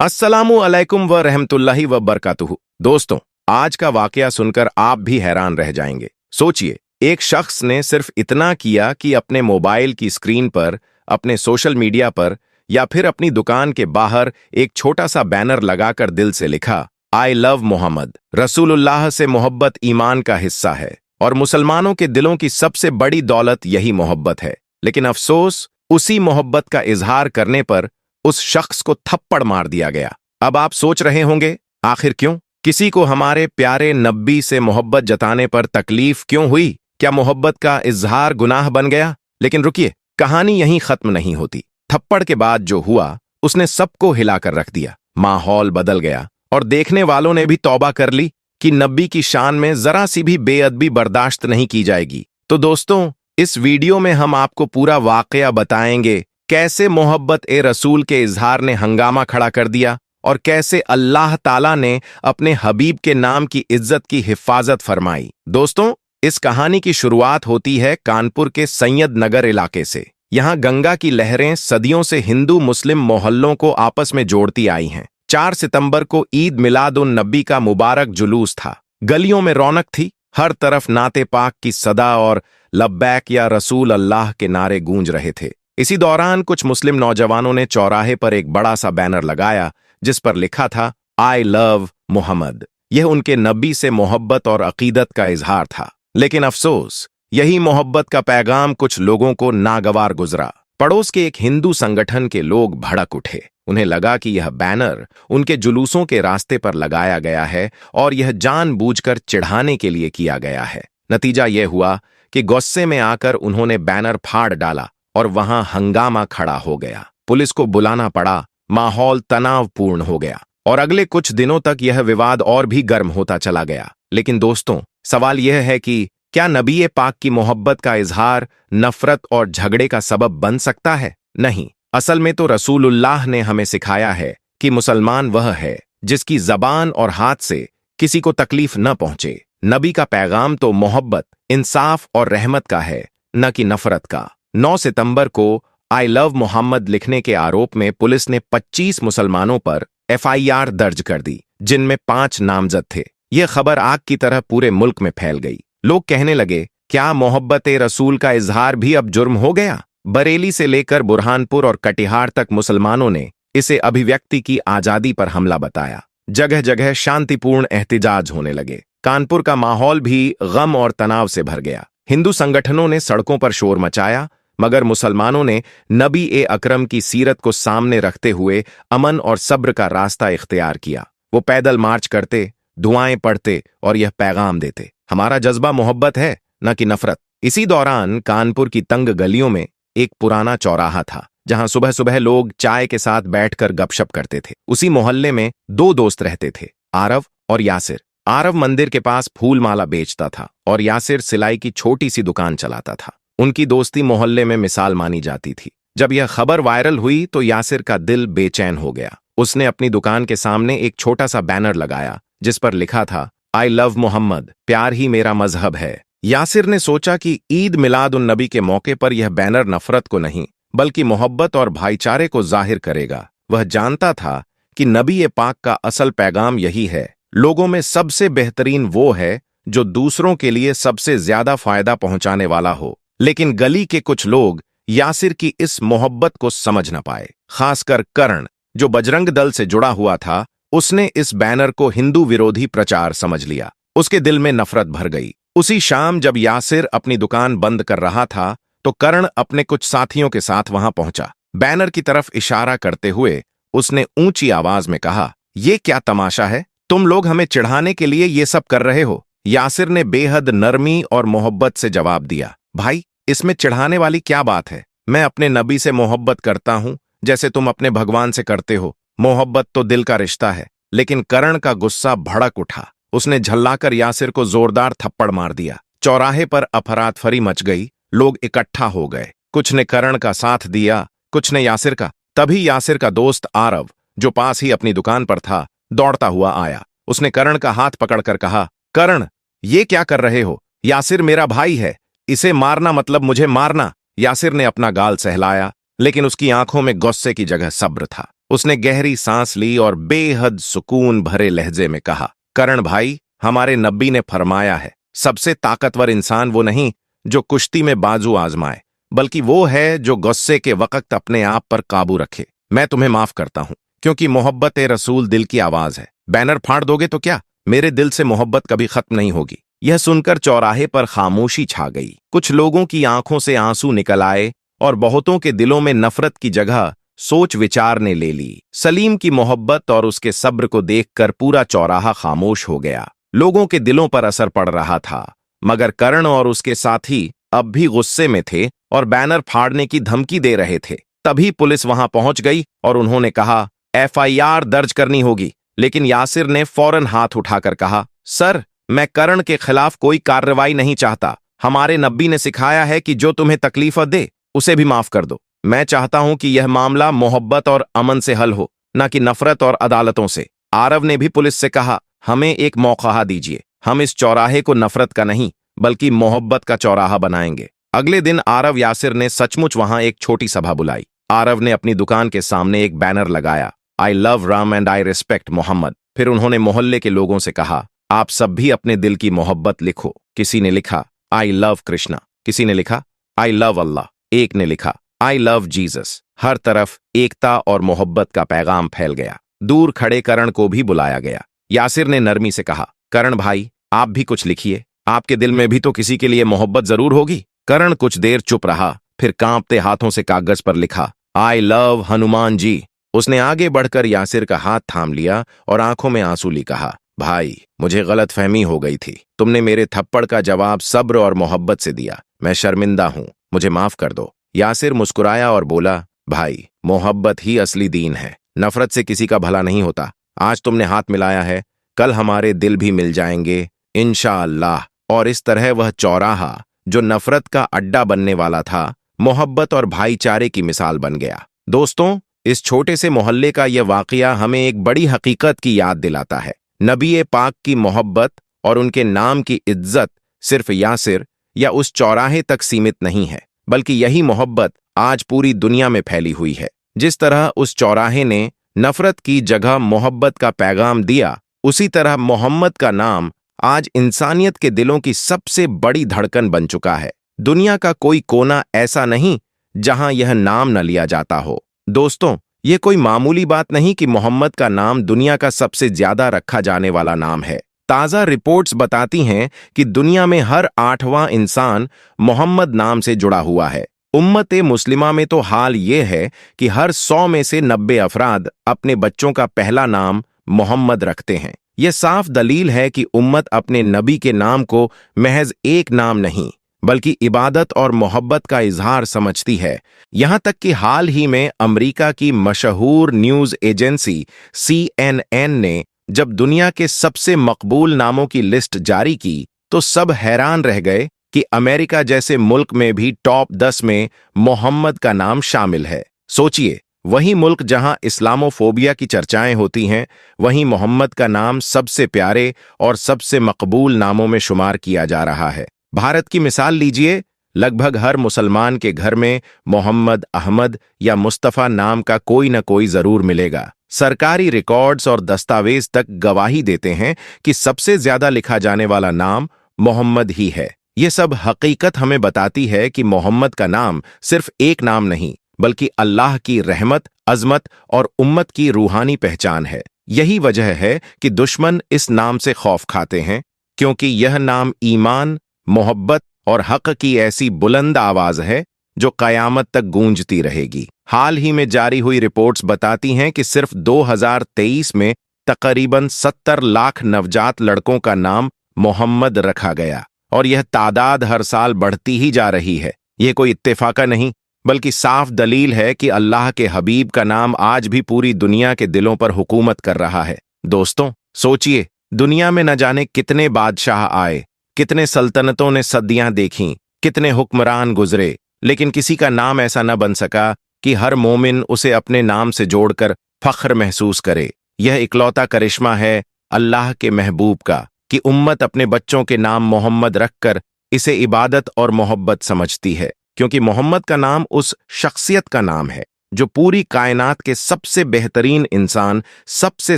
अस्सलामु अलैकुम व रहमतुल्लाहि व बरकातुहू। दोस्तों, आज का वाकया सुनकर आप भी हैरान रह जाएंगे। सोचिए, एक शख्स ने सिर्फ इतना किया कि अपने मोबाइल की स्क्रीन पर, अपने सोशल मीडिया पर या फिर अपनी दुकान के बाहर एक छोटा सा बैनर लगाकर दिल से लिखा, आई लव मोहम्मद। रसूलुल्लाह से मोहब्बत ईमान का हिस्सा है और मुसलमानों के दिलों की सबसे बड़ी दौलत यही मोहब्बत है। लेकिन अफसोस, उसी मोहब्बत का इजहार करने पर उस शख्स को थप्पड़ मार दिया गया। अब आप सोच रहे होंगे, आखिर क्यों? किसी को हमारे प्यारे नबी से मोहब्बत जताने पर तकलीफ क्यों हुई? क्या मोहब्बत का इजहार गुनाह बन गया? लेकिन रुकिए, कहानी यहीं खत्म नहीं होती। थप्पड़ के बाद जो हुआ, उसने सबको हिलाकर रख दिया। माहौल बदल गया और देखने वालों ने भी तौबा कर ली कि नबी की शान में जरा सी भी बेअदबी बर्दाश्त नहीं की जाएगी। तो दोस्तों, इस वीडियो में हम आपको पूरा वाकया बताएंगे, कैसे मोहब्बत ए रसूल के इजहार ने हंगामा खड़ा कर दिया और कैसे अल्लाह ताला ने अपने हबीब के नाम की इज्जत की हिफाजत फरमाई। दोस्तों, इस कहानी की शुरुआत होती है कानपुर के सैयद नगर इलाके से। यहाँ गंगा की लहरें सदियों से हिंदू मुस्लिम मोहल्लों को आपस में जोड़ती आई हैं। 4 सितंबर को ईद मिलाद उन नबी का मुबारक जुलूस था। गलियों में रौनक थी, हर तरफ नाते पाक की सदा और लब्बैक या रसूल अल्लाह के नारे गूंज रहे थे। इसी दौरान कुछ मुस्लिम नौजवानों ने चौराहे पर एक बड़ा सा बैनर लगाया जिस पर लिखा था, आई लव मोहम्मद। यह उनके नबी से मोहब्बत और अकीदत का इजहार था। लेकिन अफसोस, यही मोहब्बत का पैगाम कुछ लोगों को नागवार गुजरा। पड़ोस के एक हिंदू संगठन के लोग भड़क उठे। उन्हें लगा कि यह बैनर उनके जुलूसों के रास्ते पर लगाया गया है और यह जानबूझकर चिढ़ाने के लिए किया गया है। नतीजा यह हुआ कि गुस्से में आकर उन्होंने बैनर फाड़ डाला और वहां हंगामा खड़ा हो गया। पुलिस को बुलाना पड़ा, माहौल तनावपूर्ण हो गया और अगले कुछ दिनों तक यह विवाद और भी गर्म होता चला गया। लेकिन दोस्तों, सवाल यह है कि क्या नबी पाक की मोहब्बत का इजहार नफरत और झगड़े का सबब बन सकता है? नहीं, असल में तो रसूलुल्लाह ने हमें सिखाया है कि मुसलमान वह है जिसकी जबान और हाथ से किसी को तकलीफ न पहुंचे। नबी का पैगाम तो मोहब्बत, इंसाफ और रहमत का है, न कि नफरत का। 9 सितंबर को आई लव मोहम्मद लिखने के आरोप में पुलिस ने 25 मुसलमानों पर FIR दर्ज कर दी, जिनमें 5 नामजद थे। यह खबर आग की तरह पूरे मुल्क में फैल गई। लोग कहने लगे, क्या मोहब्बत रसूल का इजहार भी अब जुर्म हो गया? बरेली से लेकर बुरहानपुर और कटिहार तक मुसलमानों ने इसे अभिव्यक्ति की आजादी पर हमला बताया। जगह जगह शांतिपूर्ण एहतिजाज होने लगे। कानपुर का माहौल भी गम और तनाव से भर गया। हिंदू संगठनों ने सड़कों पर शोर मचाया, मगर मुसलमानों ने नबी अकरम की सीरत को सामने रखते हुए अमन और सब्र का रास्ता इख्तियार किया। वो पैदल मार्च करते, दुआएं पढ़ते और यह पैगाम देते, हमारा जज्बा मोहब्बत है, न कि नफरत। इसी दौरान कानपुर की तंग गलियों में एक पुराना चौराहा था, जहां सुबह सुबह लोग चाय के साथ बैठकर गपशप करते थे। उसी मोहल्ले में 2 दोस्त रहते थे, आरव और यासिर। आरव मंदिर के पास फूल माला बेचता था और यासिर सिलाई की छोटी सी दुकान चलाता था। उनकी दोस्ती मोहल्ले में मिसाल मानी जाती थी। जब यह खबर वायरल हुई तो यासिर का दिल बेचैन हो गया। उसने अपनी दुकान के सामने एक छोटा सा बैनर लगाया जिस पर लिखा था, आई लव मोहम्मद, प्यार ही मेरा मजहब है। यासिर ने सोचा कि ईद मिलाद उन नबी के मौके पर यह बैनर नफरत को नहीं बल्कि मोहब्बत और भाईचारे को जाहिर करेगा। वह जानता था कि नबी पाक का असल पैगाम यही है, लोगों में सबसे बेहतरीन वो है जो दूसरों के लिए सबसे ज्यादा फायदा पहुंचाने वाला हो। लेकिन गली के कुछ लोग यासिर की इस मोहब्बत को समझ न पाए। खासकर करण, जो बजरंग दल से जुड़ा हुआ था, उसने इस बैनर को हिंदू विरोधी प्रचार समझ लिया। उसके दिल में नफरत भर गई। उसी शाम जब यासिर अपनी दुकान बंद कर रहा था तो करण अपने कुछ साथियों के साथ वहां पहुंचा। बैनर की तरफ इशारा करते हुए उसने ऊंची आवाज में कहा, ये क्या तमाशा है? तुम लोग हमें चिढ़ाने के लिए ये सब कर रहे हो? यासिर ने बेहद नरमी और मोहब्बत से जवाब दिया, भाई, इसमें चिढ़ाने वाली क्या बात है? मैं अपने नबी से मोहब्बत करता हूं जैसे तुम अपने भगवान से करते हो। मोहब्बत तो दिल का रिश्ता है। लेकिन करण का गुस्सा भड़क उठा। उसने झल्लाकर यासिर को जोरदार थप्पड़ मार दिया। चौराहे पर अफरातफरी मच गई। लोग इकट्ठा हो गए। कुछ ने करण का साथ दिया, कुछ ने यासिर का। तभी यासिर का दोस्त आरव, जो पास ही अपनी दुकान पर था, दौड़ता हुआ आया। उसने करण का हाथ पकड़कर कहा, करण, ये क्या कर रहे हो? यासिर मेरा भाई है, इसे मारना मतलब मुझे मारना। यासिर ने अपना गाल सहलाया, लेकिन उसकी आंखों में गुस्से की जगह सब्र था। उसने गहरी सांस ली और बेहद सुकून भरे लहजे में कहा, करण भाई, हमारे नबी ने फरमाया है, सबसे ताकतवर इंसान वो नहीं जो कुश्ती में बाजू आजमाए, बल्कि वो है जो गुस्से के वक्त अपने आप पर काबू रखे। मैं तुम्हें माफ करता हूं, क्योंकि मोहब्बत ए रसूल दिल की आवाज है। बैनर फाड़ दोगे तो क्या, मेरे दिल से मोहब्बत कभी खत्म नहीं होगी। यह सुनकर चौराहे पर खामोशी छा गई। कुछ लोगों की आंखों से आंसू निकल आए और बहुतों के दिलों में नफरत की जगह सोच विचार ने ले ली। सलीम की मोहब्बत और उसके सब्र को देखकर पूरा चौराहा खामोश हो गया। लोगों के दिलों पर असर पड़ रहा था, मगर करण और उसके साथी अब भी गुस्से में थे और बैनर फाड़ने की धमकी दे रहे थे। तभी पुलिस वहां पहुंच गई और उन्होंने कहा, FIR दर्ज करनी होगी। लेकिन यासिर ने फौरन हाथ उठाकर कहा, सर, मैं करण के खिलाफ कोई कार्रवाई नहीं चाहता। हमारे नबी ने सिखाया है कि जो तुम्हें तकलीफ दे उसे भी माफ कर दो। मैं चाहता हूं कि यह मामला मोहब्बत और अमन से हल हो, न कि नफरत और अदालतों से। आरव ने भी पुलिस से कहा, हमें एक मौका दीजिए, हम इस चौराहे को नफरत का नहीं बल्कि मोहब्बत का चौराहा बनाएंगे। अगले दिन आरव यासिर ने सचमुच वहां एक छोटी सभा बुलाई। आरव ने अपनी दुकान के सामने एक बैनर लगाया, I love Ram and I respect Mohammed. फिर उन्होंने मोहल्ले के लोगों से कहा, आप सब भी अपने दिल की मोहब्बत लिखो। किसी ने लिखा, आई लव कृष्णा। किसी ने लिखा, आई लव अल्लाह। एक ने लिखा, आई लव जीसस। हर तरफ एकता और मोहब्बत का पैगाम फैल गया। दूर खड़े करण को भी बुलाया गया। यासिर ने नरमी से कहा, करण भाई, आप भी कुछ लिखिए, आपके दिल में भी तो किसी के लिए मोहब्बत जरूर होगी। करण कुछ देर चुप रहा, फिर कांपते हाथों से कागज पर लिखा, आई लव हनुमान जी। उसने आगे बढ़कर यासिर का हाथ थाम लिया और आंखों में आंसू ली कहा, भाई, मुझे गलतफहमी हो गई थी। तुमने मेरे थप्पड़ का जवाब सब्र और मोहब्बत से दिया। मैं शर्मिंदा हूं, मुझे माफ कर दो। यासिर मुस्कुराया और बोला, भाई, मोहब्बत ही असली दीन है। नफरत से किसी का भला नहीं होता। आज तुमने हाथ मिलाया है, कल हमारे दिल भी मिल जाएंगे इंशाअल्लाह। और इस तरह वह चौराहा जो नफरत का अड्डा बनने वाला था, मोहब्बत और भाईचारे की मिसाल बन गया। दोस्तों, इस छोटे से मोहल्ले का यह वाकया हमें एक बड़ी हकीकत की याद दिलाता है। नबी पाक की मोहब्बत और उनके नाम की इज्जत सिर्फ यासिर या उस चौराहे तक सीमित नहीं है, बल्कि यही मोहब्बत आज पूरी दुनिया में फैली हुई है। जिस तरह उस चौराहे ने नफरत की जगह मोहब्बत का पैगाम दिया, उसी तरह मोहम्मद का नाम आज इंसानियत के दिलों की सबसे बड़ी धड़कन बन चुका है। दुनिया का कोई कोना ऐसा नहीं जहां यह नाम न लिया जाता हो। दोस्तों, ये कोई मामूली बात नहीं कि मोहम्मद का नाम दुनिया का सबसे ज्यादा रखा जाने वाला नाम है। ताज़ा रिपोर्ट्स बताती हैं कि दुनिया में हर 8वां इंसान मोहम्मद नाम से जुड़ा हुआ है। उम्मत मुस्लिमा में तो हाल ये है कि हर 100 में से 90 अफराद अपने बच्चों का पहला नाम मोहम्मद रखते हैं। यह साफ दलील है कि उम्मत अपने नबी के नाम को महज एक नाम नहीं बल्कि इबादत और मोहब्बत का इजहार समझती है। यहां तक कि हाल ही में अमेरिका की मशहूर न्यूज एजेंसी CNN ने जब दुनिया के सबसे मकबूल नामों की लिस्ट जारी की तो सब हैरान रह गए कि अमेरिका जैसे मुल्क में भी टॉप 10 में मोहम्मद का नाम शामिल है। सोचिए, वही मुल्क जहां इस्लामोफोबिया की चर्चाएं होती हैं, वहीं मोहम्मद का नाम सबसे प्यारे और सबसे मकबूल नामों में शुमार किया जा रहा है। भारत की मिसाल लीजिए, लगभग हर मुसलमान के घर में मोहम्मद, अहमद या मुस्तफ़ा नाम का कोई न कोई जरूर मिलेगा। सरकारी रिकॉर्ड्स और दस्तावेज तक गवाही देते हैं कि सबसे ज्यादा लिखा जाने वाला नाम मोहम्मद ही है। ये सब हकीकत हमें बताती है कि मोहम्मद का नाम सिर्फ एक नाम नहीं बल्कि अल्लाह की रहमत, अजमत और उम्मत की रूहानी पहचान है। यही वजह है कि दुश्मन इस नाम से खौफ खाते हैं, क्योंकि यह नाम ईमान, मोहब्बत और हक की ऐसी बुलंद आवाज है जो कयामत तक गूंजती रहेगी। हाल ही में जारी हुई रिपोर्ट्स बताती हैं कि सिर्फ 2023 में तकरीबन 70 लाख नवजात लड़कों का नाम मोहम्मद रखा गया और यह तादाद हर साल बढ़ती ही जा रही है। यह कोई इत्तेफाका नहीं बल्कि साफ दलील है कि अल्लाह के हबीब का नाम आज भी पूरी दुनिया के दिलों पर हुकूमत कर रहा है। दोस्तों, सोचिए, दुनिया में न जाने कितने बादशाह आए, कितने सल्तनतों ने सदियां देखीं, कितने हुक्मरान गुजरे, लेकिन किसी का नाम ऐसा न बन सका कि हर मोमिन उसे अपने नाम से जोड़कर फख्र महसूस करे। यह इकलौता करिश्मा है अल्लाह के महबूब का कि उम्मत अपने बच्चों के नाम मोहम्मद रखकर इसे इबादत और मोहब्बत समझती है, क्योंकि मोहम्मद का नाम उस शख्सियत का नाम है जो पूरी कायनात के सबसे बेहतरीन इंसान, सबसे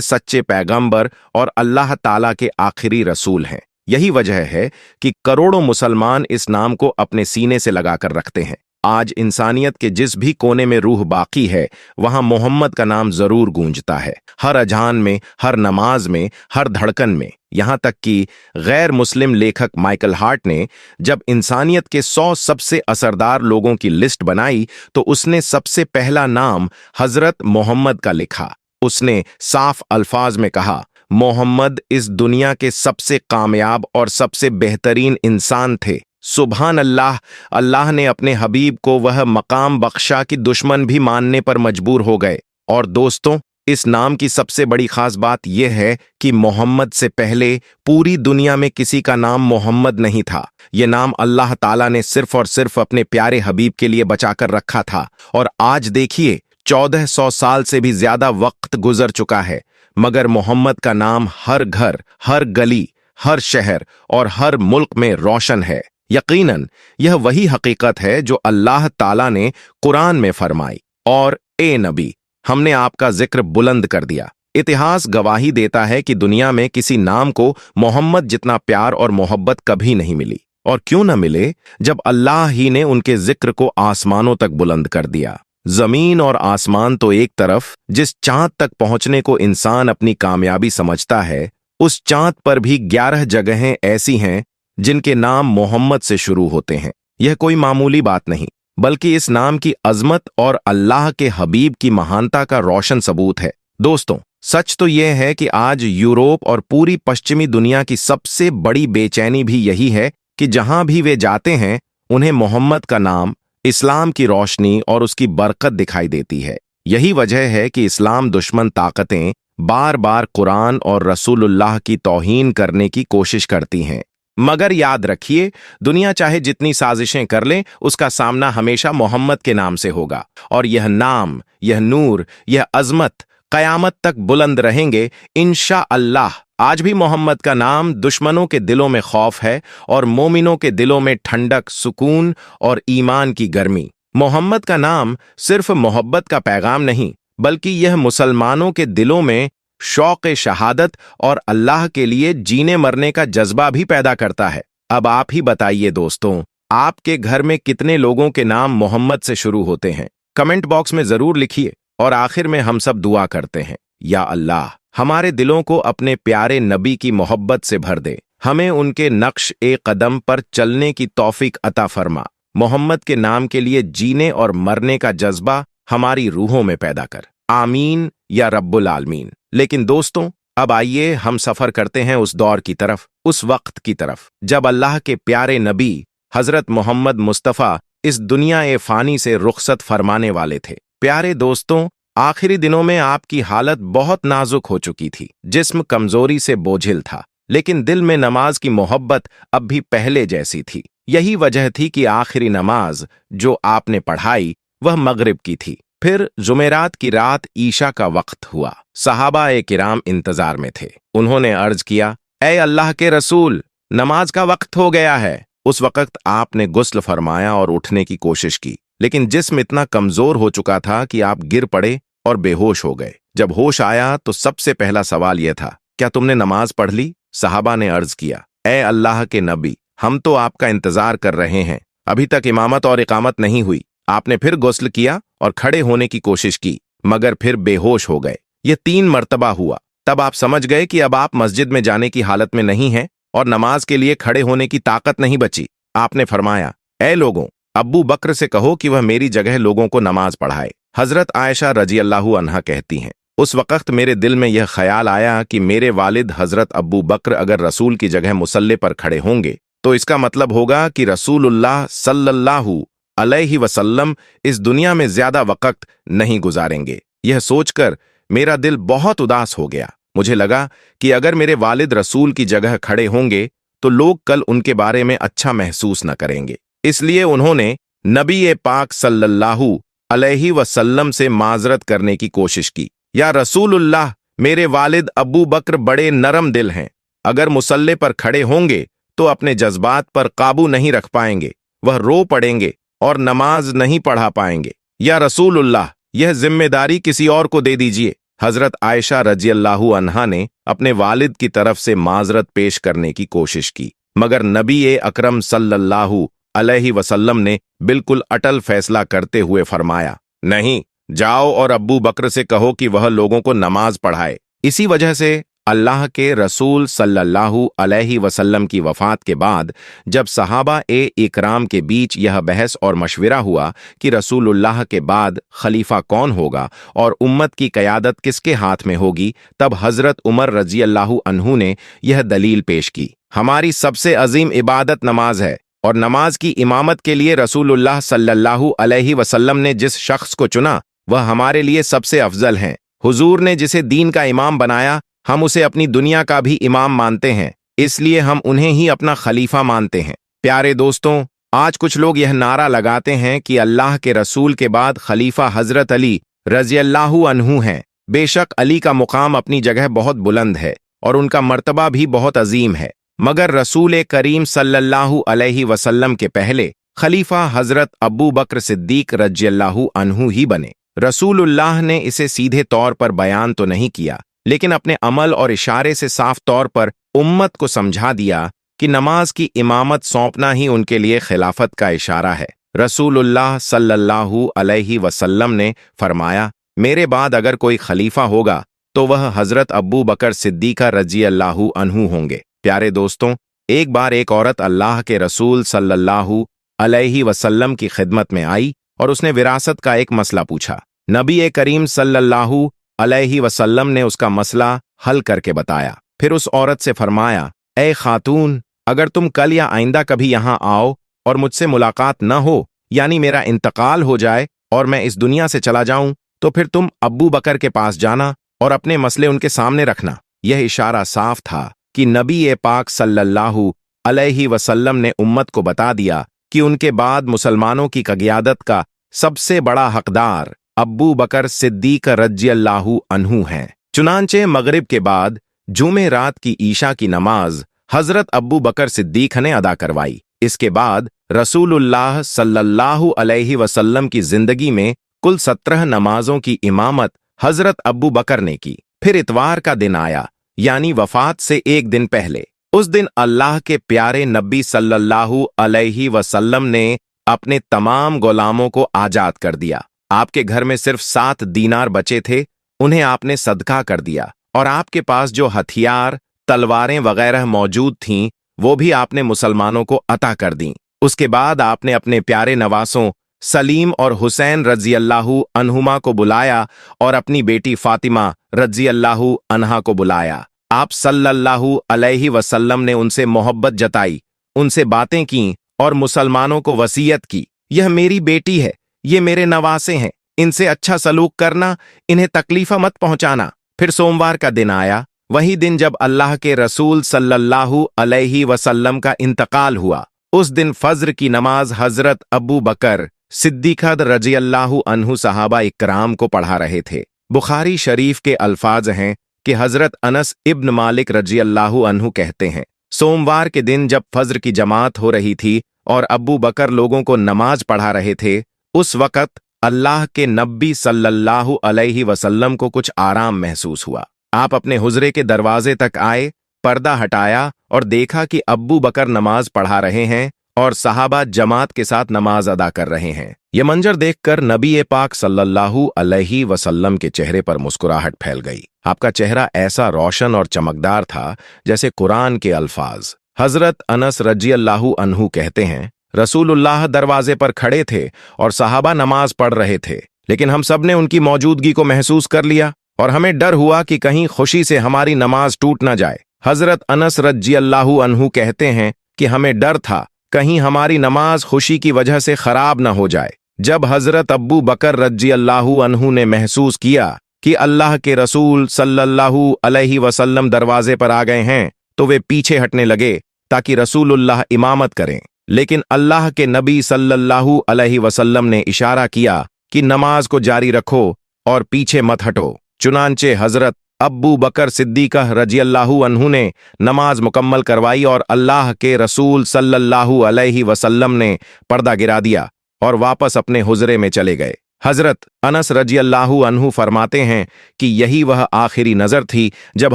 सच्चे पैगंबर और अल्लाह ताला के आखिरी रसूल हैं। यही वजह है कि करोड़ों मुसलमान इस नाम को अपने सीने से लगाकर रखते हैं। आज इंसानियत के जिस भी कोने में रूह बाकी है, वहां मोहम्मद का नाम जरूर गूंजता है। हर अजान में, हर नमाज में, हर धड़कन में। यहां तक कि गैर मुस्लिम लेखक माइकल हार्ट ने जब इंसानियत के 100 सबसे असरदार लोगों की लिस्ट बनाई, तो उसने सबसे पहला नाम हजरत मोहम्मद का लिखा। उसने साफ अल्फाज में कहा, मोहम्मद इस दुनिया के सबसे कामयाब और सबसे बेहतरीन इंसान थे। सुभान अल्लाह, अल्लाह ने अपने हबीब को वह मकाम बख्शा कि दुश्मन भी मानने पर मजबूर हो गए। और दोस्तों, इस नाम की सबसे बड़ी खास बात यह है कि मोहम्मद से पहले पूरी दुनिया में किसी का नाम मोहम्मद नहीं था। यह नाम अल्लाह ताला ने सिर्फ और सिर्फ अपने प्यारे हबीब के लिए बचाकर रखा था। और आज देखिए, 1400 साल से भी ज्यादा वक्त गुजर चुका है, मगर मोहम्मद का नाम हर घर, हर गली, हर शहर और हर मुल्क में रोशन है। यकीनन यह वही हकीकत है जो अल्लाह ताला ने कुरान में फरमाई, और ए नबी, हमने आपका जिक्र बुलंद कर दिया। इतिहास गवाही देता है कि दुनिया में किसी नाम को मोहम्मद जितना प्यार और मोहब्बत कभी नहीं मिली। और क्यों न मिले, जब अल्लाह ही ने उनके जिक्र को आसमानों तक बुलंद कर दिया। जमीन और आसमान तो एक तरफ, जिस चांद तक पहुंचने को इंसान अपनी कामयाबी समझता है, उस चांद पर भी 11 जगहें ऐसी हैं जिनके नाम मोहम्मद से शुरू होते हैं। यह कोई मामूली बात नहीं, बल्कि इस नाम की अजमत और अल्लाह के हबीब की महानता का रोशन सबूत है। दोस्तों, सच तो यह है कि आज यूरोप और पूरी पश्चिमी दुनिया की सबसे बड़ी बेचैनी भी यही है कि जहां भी वे जाते हैं, उन्हें मोहम्मद का नाम, इस्लाम की रोशनी और उसकी बरकत दिखाई देती है। यही वजह है कि इस्लाम दुश्मन ताकतें बार बार कुरान और रसूलुल्लाह की तौहीन करने की कोशिश करती हैं। मगर याद रखिए, दुनिया चाहे जितनी साजिशें कर ले, उसका सामना हमेशा मोहम्मद के नाम से होगा। और यह नाम, यह नूर, यह अजमत कयामत तक बुलंद रहेंगे इंशाअल्लाह। आज भी मोहम्मद का नाम दुश्मनों के दिलों में खौफ है और मोमिनों के दिलों में ठंडक, सुकून और ईमान की गर्मी। मोहम्मद का नाम सिर्फ मोहब्बत का पैगाम नहीं, बल्कि यह मुसलमानों के दिलों में शौक़ शहादत और अल्लाह के लिए जीने मरने का जज्बा भी पैदा करता है। अब आप ही बताइए दोस्तों, आपके घर में कितने लोगों के नाम मोहम्मद से शुरू होते हैं? कमेंट बॉक्स में जरूर लिखिए। और आखिर में हम सब दुआ करते हैं, या अल्लाह, हमारे दिलों को अपने प्यारे नबी की मोहब्बत से भर दे। हमें उनके नक्श ए कदम पर चलने की तौफीक अता फरमा। मोहम्मद के नाम के लिए जीने और मरने का जज्बा हमारी रूहों में पैदा कर। आमीन या रब्बुल आलमीन। लेकिन दोस्तों, अब आइए हम सफर करते हैं उस दौर की तरफ, उस वक्त की तरफ, जब अल्लाह के प्यारे नबी हजरत मोहम्मद मुस्तफ़ा इस दुनिया ए फानी से रुखसत फरमाने वाले थे। प्यारे दोस्तों, आखिरी दिनों में आपकी हालत बहुत नाजुक हो चुकी थी। जिस्म कमजोरी से बोझिल था, लेकिन दिल में नमाज की मोहब्बत अब भी पहले जैसी थी। यही वजह थी कि आखिरी नमाज जो आपने पढ़ाई, वह मगरिब की थी। फिर जुमेरात की रात ईशा का वक्त हुआ। सहाबा ए किराम इंतजार में थे। उन्होंने अर्ज किया, ए अल्लाह के रसूल, नमाज का वक्त हो गया है। उस वक्त आपने गुस्ल फरमाया और उठने की कोशिश की, लेकिन जिस्म इतना कमजोर हो चुका था कि आप गिर पड़े और बेहोश हो गए। जब होश आया तो सबसे पहला सवाल यह था, क्या तुमने नमाज पढ़ ली? सहाबा ने अर्ज किया, ए अल्लाह के नबी, हम तो आपका इंतजार कर रहे हैं। अभी तक इमामत और इकामत नहीं हुई। आपने फिर गुस्ल किया और खड़े होने की कोशिश की, मगर फिर बेहोश हो गए। ये 3 मर्तबा हुआ। तब आप समझ गए कि अब आप मस्जिद में जाने की हालत में नहीं हैं और नमाज के लिए खड़े होने की ताकत नहीं बची। आपने फरमाया, ए लोगों, अब्बू बकर से कहो कि वह मेरी जगह लोगों को नमाज पढ़ाए। हजरत आयशा रजी अल्लाहु अन्हा कहती हैं, उस वक्त मेरे दिल में यह ख्याल आया कि मेरे वालिद हजरत अब्बू बकर अगर रसूल की जगह मुसल्ले पर खड़े होंगे तो इसका मतलब होगा कि रसूलुल्लाह सल्लल्लाहु अलैहि वसल्लम इस दुनिया में ज्यादा वक्त नहीं गुजारेंगे। यह सोचकर मेरा दिल बहुत उदास हो गया। मुझे लगा कि अगर मेरे वालिद रसूल की जगह खड़े होंगे तो लोग कल उनके बारे में अच्छा महसूस न करेंगे। इसलिए उन्होंने नबी पाक सल्लल्लाहु अलैहि वसल्लम से माजरत करने की कोशिश की। या रसूलुल्लाह, मेरे वालिद अब्बू बकर बड़े नरम दिल हैं। अगर मुसल्ले पर खड़े होंगे तो अपने जज्बात पर काबू नहीं रख पाएंगे, वह रो पड़ेंगे और नमाज नहीं पढ़ा पाएंगे। या रसूलुल्लाह, यह जिम्मेदारी किसी और को दे दीजिए। हजरत आयशा रजियल्लाहु अन्हा ने अपने वालिद की तरफ से माजरत पेश करने की कोशिश की, मगर नबी अकरम सल्लल्लाहु अलैहि वसल्लम ने बिल्कुल अटल फैसला करते हुए फरमाया, नहीं, जाओ और अब्बू बकर से कहो कि वह लोगों को नमाज पढ़ाए। इसी वजह से अल्लाह के रसूल सल्लल्लाहु अलैहि वसल्लम की वफात के बाद जब सहाबा इकराम के बीच यह बहस और मशविरा हुआ कि रसूलुल्लाह के बाद खलीफा कौन होगा और उम्मत की क़यादत किसके हाथ में होगी, तब हज़रत उमर रज़ियल्लाहु अन्हु ने यह दलील पेश की, हमारी सबसे अजीम इबादत नमाज है और नमाज की इमामत के लिए रसूलुल्लाह सल्लल्लाहु अलैहि वसल्लम ने जिस शख्स को चुना वह हमारे लिए सबसे अफजल हैं। हुजूर ने जिसे दीन का इमाम बनाया हम उसे अपनी दुनिया का भी इमाम मानते हैं, इसलिए हम उन्हें ही अपना खलीफा मानते हैं। प्यारे दोस्तों, आज कुछ लोग यह नारा लगाते हैं कि अल्लाह के रसूल के बाद खलीफा हजरत अली रज़ियल्लाहु अन्हु हैं। बेशक अली का मुकाम अपनी जगह बहुत बुलंद है और उनका मर्तबा भी बहुत अजीम है, मगर रसूल करीम सल्लल्लाहु अलैहि वसल्लम के पहले खलीफा हजरत अबू बकर सिद्दीक रज़ियल्लाहु अन्हु ही बने। रसूलुल्लाह ने इसे सीधे तौर पर बयान तो नहीं किया, लेकिन अपने अमल और इशारे से साफ तौर पर उम्मत को समझा दिया कि नमाज की इमामत सौंपना ही उनके लिए खिलाफत का इशारा है। रसूलुल्लाह सल्लल्लाहु अलैहि वसल्लम ने फरमाया, मेरे बाद अगर कोई खलीफा होगा तो वह हजरत अबू बकर सिद्दीका रज़ियल्लाहु अन्हु होंगे। प्यारे दोस्तों, एक बार एक औरत अल्लाह के रसूल सल्लल्लाहु अलैहि वसल्लम की खिदमत में आई और उसने विरासत का एक मसला पूछा। नबी करीम सल्लल्लाहु अलैहि वसल्लम ने उसका मसला हल करके बताया। फिर उस औरत से फरमाया, ए खातून, अगर तुम कल या आइंदा कभी यहाँ आओ और मुझसे मुलाकात न हो, यानी मेरा इंतकाल हो जाए और मैं इस दुनिया से चला जाऊं, तो फिर तुम अब्बू बकर के पास जाना और अपने मसले उनके सामने रखना। यह इशारा साफ था कि नबी पाक सल्लल्लाहु अलैहि वसल्लम ने उम्मत को बता दिया कि उनके बाद मुसलमानों की क़यादत का सबसे बड़ा हकदार अब्बू बकर सिद्दीक रज़ियल्लाहु अन्हु हैं। चुनांचे मगरिब के बाद जुमे रात की ईशा की नमाज हजरत अब्बू बकर सिद्दीक ने अदा करवाई। इसके बाद रसूलुल्लाह सल्लल्लाहु अलैहि वसल्लम की जिंदगी में कुल 17 नमाजों की इमामत हजरत अब्बू बकर ने की। फिर इतवार का दिन आया, यानी वफात से एक दिन पहले। उस दिन अल्लाह के प्यारे नबी सल्लल्लाहु अलैहि वसल्लम ने अपने तमाम गुलामों को आजाद कर दिया। आपके घर में सिर्फ 7 दीनार बचे थे, उन्हें आपने सदका कर दिया और आपके पास जो हथियार, तलवारें वगैरह मौजूद थीं, वो भी आपने मुसलमानों को अता कर दीं। उसके बाद आपने अपने प्यारे नवासों सलीम और हुसैन रज़ियल्लाहु अन्हुमा को बुलाया और अपनी बेटी फातिमा रज़ियल्लाहु अन्हा को बुलाया। आप सल्लल्लाहु अलैहि वसल्लम ने उनसे मोहब्बत जताई, उनसे बातें की और मुसलमानों को वसीयत की, यह मेरी बेटी है, ये मेरे नवासे हैं, इनसे अच्छा सलूक करना, इन्हें तकलीफा मत पहुंचाना। फिर सोमवार का दिन आया, वही दिन जब अल्लाह के रसूल सल्लल्लाहु अलैहि वसल्लम का इंतकाल हुआ। उस दिन फज्र की नमाज हजरत अबू बकर सिद्दीक रज़ियल्लाहु अन्हु सहाबा इकराम को पढ़ा रहे थे। बुखारी शरीफ के अल्फाज हैं कि हजरत अनस इब्न मालिक रज़ियल्लाहु अन्हु कहते हैं, सोमवार के दिन जब फज्र की जमात हो रही थी और अबू बकर लोगों को नमाज पढ़ा रहे थे, उस वक़्त अल्लाह के नबी सल्लल्लाहु अलैहि वसल्लम को कुछ आराम महसूस हुआ। आप अपने हुजरे के दरवाजे तक आए, पर्दा हटाया और देखा कि अब्बू बकर नमाज पढ़ा रहे हैं और सहाबा जमात के साथ नमाज अदा कर रहे हैं। यह मंजर देखकर नबी पाक सल्लल्लाहु अलैहि वसल्लम के चेहरे पर मुस्कुराहट फैल गई। आपका चेहरा ऐसा रोशन और चमकदार था जैसे कुरान के अल्फाज। हजरत अनस रज़ियल्लाहु अन्हु कहते हैं, रसूलुल्लाह दरवाजे पर खड़े थे और सहाबा नमाज पढ़ रहे थे, लेकिन हम सब ने उनकी मौजूदगी को महसूस कर लिया और हमें डर हुआ कि कहीं खुशी से हमारी नमाज टूट न जाए। हजरत अनस रज़ियल्लाहु अन्हु कहते हैं कि हमें डर था कहीं हमारी नमाज खुशी की वजह से खराब न हो जाए। जब हजरत अब्बू बकर रज़ियल्लाहु अन्हु ने महसूस किया कि अल्लाह के रसूल सल्लल्लाहु अलैहि वसल्लम दरवाजे पर आ गए हैं, तो वे पीछे हटने लगे ताकि रसूलुल्लाह इमामत करें। लेकिन अल्लाह के नबी सल्लल्लाहु अलैहि वसल्लम ने इशारा किया कि नमाज को जारी रखो और पीछे मत हटो। चुनांचे हजरत अब्बू बकर सिद्दीक रज़ियल्लाहु अन्हु ने नमाज मुकम्मल करवाई और अल्लाह के रसूल सल्लल्लाहु अलैहि वसल्लम ने पर्दा गिरा दिया और वापस अपने हुजरे में चले गए। हजरत अनस रजियल्लाहु अन्हु फरमाते हैं कि यही वह आखिरी नजर थी जब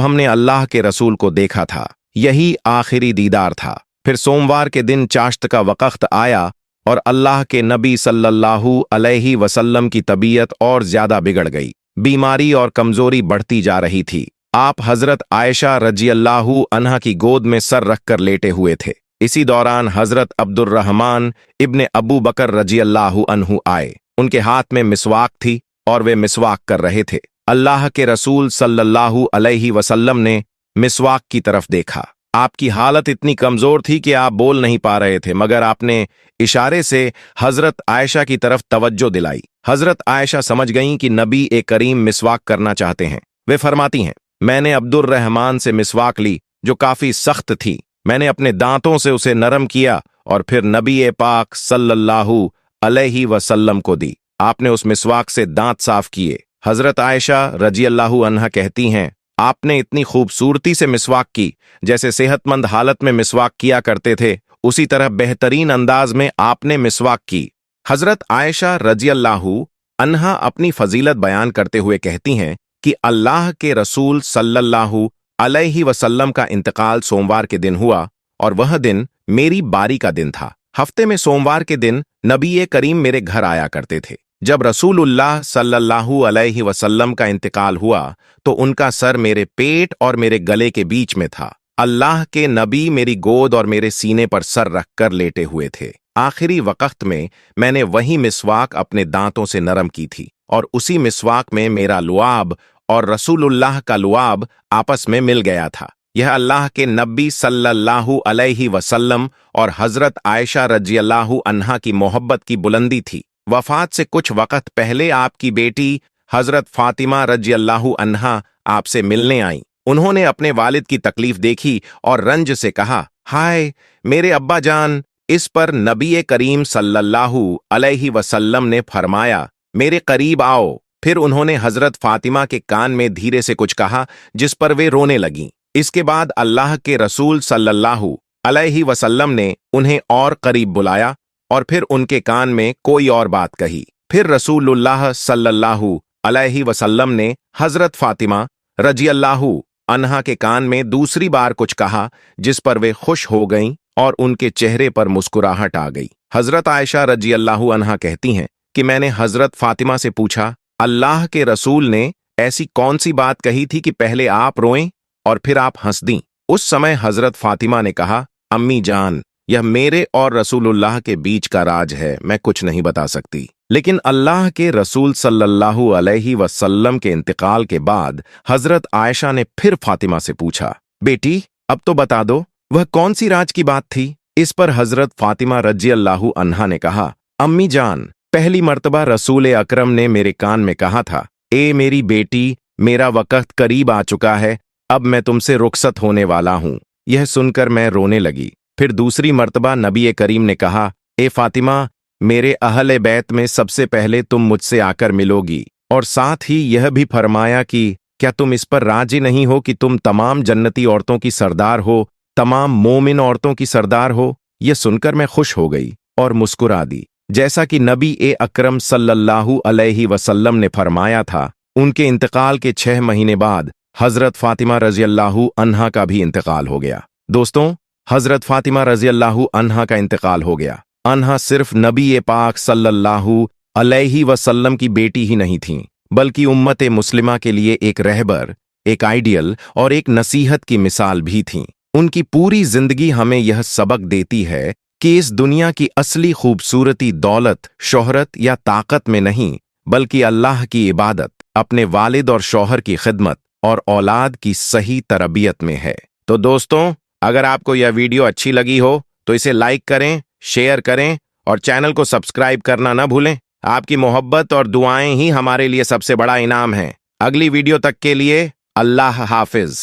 हमने अल्लाह के रसूल को देखा था। यही आखिरी दीदार था। फिर सोमवार के दिन चाश्त का वक़्त आया और अल्लाह के नबी सल्लल्लाहु अलैहि वसल्लम की तबीयत और ज्यादा बिगड़ गई। बीमारी और कमजोरी बढ़ती जा रही थी। आप हजरत आयशा रजियल्लाहु अन्हा की गोद में सर रखकर लेटे हुए थे। इसी दौरान हजरत अब्दुर्रहमान इब्ने अबू बकर रजियल्लाहु अन्हु आए। उनके हाथ में मिसवाक थी और वे मिसवाक कर रहे थे। अल्लाह के रसूल सल्लल्लाहु अलैहि वसल्लम ने मिसवाक की तरफ देखा। आपकी हालत इतनी कमजोर थी कि आप बोल नहीं पा रहे थे, मगर आपने इशारे से हजरत आयशा की तरफ तवज्जो दिलाई। हजरत आयशा समझ गईं कि नबी ए करीम मिसवाक करना चाहते हैं। वे फरमाती हैं, मैंने अब्दुर्रहमान से मिसवाक ली जो काफी सख्त थी। मैंने अपने दांतों से उसे नरम किया और फिर नबी ए पाक सल्लल्लाहु अलैहि वसल्लम को दी। आपने उस मिसवाक से दांत साफ किए। हजरत आयशा रजियल्लाहु अन्हा कहती हैं, आपने इतनी खूबसूरती से मिसवाक की जैसे सेहतमंद हालत में मिसवाक किया करते थे, उसी तरह बेहतरीन अंदाज में आपने मिसवाक की। हजरत आयशा रजियल्लाहु अन्हा अपनी फजीलत बयान करते हुए कहती हैं कि अल्लाह के रसूल सल्लल्लाहु अलैहि वसल्लम का इंतकाल सोमवार के दिन हुआ और वह दिन मेरी बारी का दिन था। हफ्ते में सोमवार के दिन नबी करीम मेरे घर आया करते थे। जब रसूलुल्लाह सल्लल्लाहु अलैहि वसल्लम का इंतकाल हुआ तो उनका सर मेरे पेट और मेरे गले के बीच में था। अल्लाह के नबी मेरी गोद और मेरे सीने पर सर रखकर लेटे हुए थे। आखिरी वक्त में मैंने वही मिसवाक अपने दांतों से नरम की थी और उसी मिसवाक में मेरा लुआब और रसूलुल्लाह का लुआब आपस में मिल गया था। यह अल्लाह के नबी सल्लल्लाहु अलैहि वसल्लम और हजरत आयशा रजियल्लाहु अन्हा की मोहब्बत की बुलंदी थी। वफात से कुछ वक़्त पहले आपकी बेटी हजरत फातिमा रजियल्लाहु अन्हा आपसे मिलने आईं। उन्होंने अपने वालिद की तकलीफ देखी और रंज से कहा, हाय मेरे अब्बा जान। इस पर नबी करीम सल्लल्लाहु अलैहि वसल्लम ने फरमाया, मेरे करीब आओ। फिर उन्होंने हजरत फातिमा के कान में धीरे से कुछ कहा जिस पर वे रोने लगीं। इसके बाद अल्लाह के रसूल सल्लल्लाहु अलैहि वसल्लम ने उन्हें और करीब बुलाया और फिर उनके कान में कोई और बात कही। फिर रसूलुल्लाह सल्लल्लाहु अलैहि वसल्लम ने हजरत फातिमा रजियल्लाहु अन्हा के कान में दूसरी बार कुछ कहा जिस पर वे खुश हो गईं और उनके चेहरे पर मुस्कुराहट आ गई। हजरत आयशा रजियल्लाहु अन्हा कहती हैं कि मैंने हजरत फातिमा से पूछा, अल्लाह के रसूल ने ऐसी कौन सी बात कही थी कि पहले आप रोएं और फिर आप हंस दीं? उस समय हजरत फातिमा ने कहा, अम्मी जान, यह मेरे और रसूलुल्लाह के बीच का राज है, मैं कुछ नहीं बता सकती। लेकिन अल्लाह के रसूल सल्लल्लाहु अलैहि वसल्लम के इंतकाल के बाद हजरत आयशा ने फिर फातिमा से पूछा, बेटी अब तो बता दो, वह कौन सी राज की बात थी? इस पर हजरत फातिमा रजियल्लाहु अन्हा ने कहा, अम्मी जान, पहली मर्तबा रसूल अकरम ने मेरे कान में कहा था, ए मेरी बेटी, मेरा वक्त करीब आ चुका है, अब मैं तुमसे रुखसत होने वाला हूं। यह सुनकर मैं रोने लगी। फिर दूसरी मर्तबा नबी करीम ने कहा, ए फातिमा, मेरे अहले बैत में सबसे पहले तुम मुझसे आकर मिलोगी, और साथ ही यह भी फरमाया कि क्या तुम इस पर राजी नहीं हो कि तुम तमाम जन्नती औरतों की सरदार हो, तमाम मोमिन औरतों की सरदार हो? यह सुनकर मैं खुश हो गई और मुस्कुरा दी। जैसा कि नबी अकरम सल्लल्लाहु अलैहि वसल्लम ने फरमाया था। उनके इंतकाल के 6 महीने बाद हजरत फातिमा रजियल्लाहु अन्हा का भी इंतकाल हो गया। दोस्तों, हजरत फातिमा रजियल्लाहु अन्हा का इंतकाल हो गया। अन्हा सिर्फ नबी पाक सल्लल्लाहु अलैहि वसल्लम की बेटी ही नहीं थीं, बल्कि उम्मत मुस्लिमा के लिए एक रहबर, एक आइडियल और एक नसीहत की मिसाल भी थीं। उनकी पूरी जिंदगी हमें यह सबक देती है कि इस दुनिया की असली खूबसूरती दौलत, शोहरत या ताकत में नहीं, बल्कि अल्लाह की इबादत, अपने वालिद और शौहर की खिदमत और औलाद की सही तरबियत में है। तो दोस्तों, अगर आपको यह वीडियो अच्छी लगी हो तो इसे लाइक करें, शेयर करें और चैनल को सब्सक्राइब करना न भूलें। आपकी मोहब्बत और दुआएं ही हमारे लिए सबसे बड़ा इनाम है। अगली वीडियो तक के लिए अल्लाह हाफिज।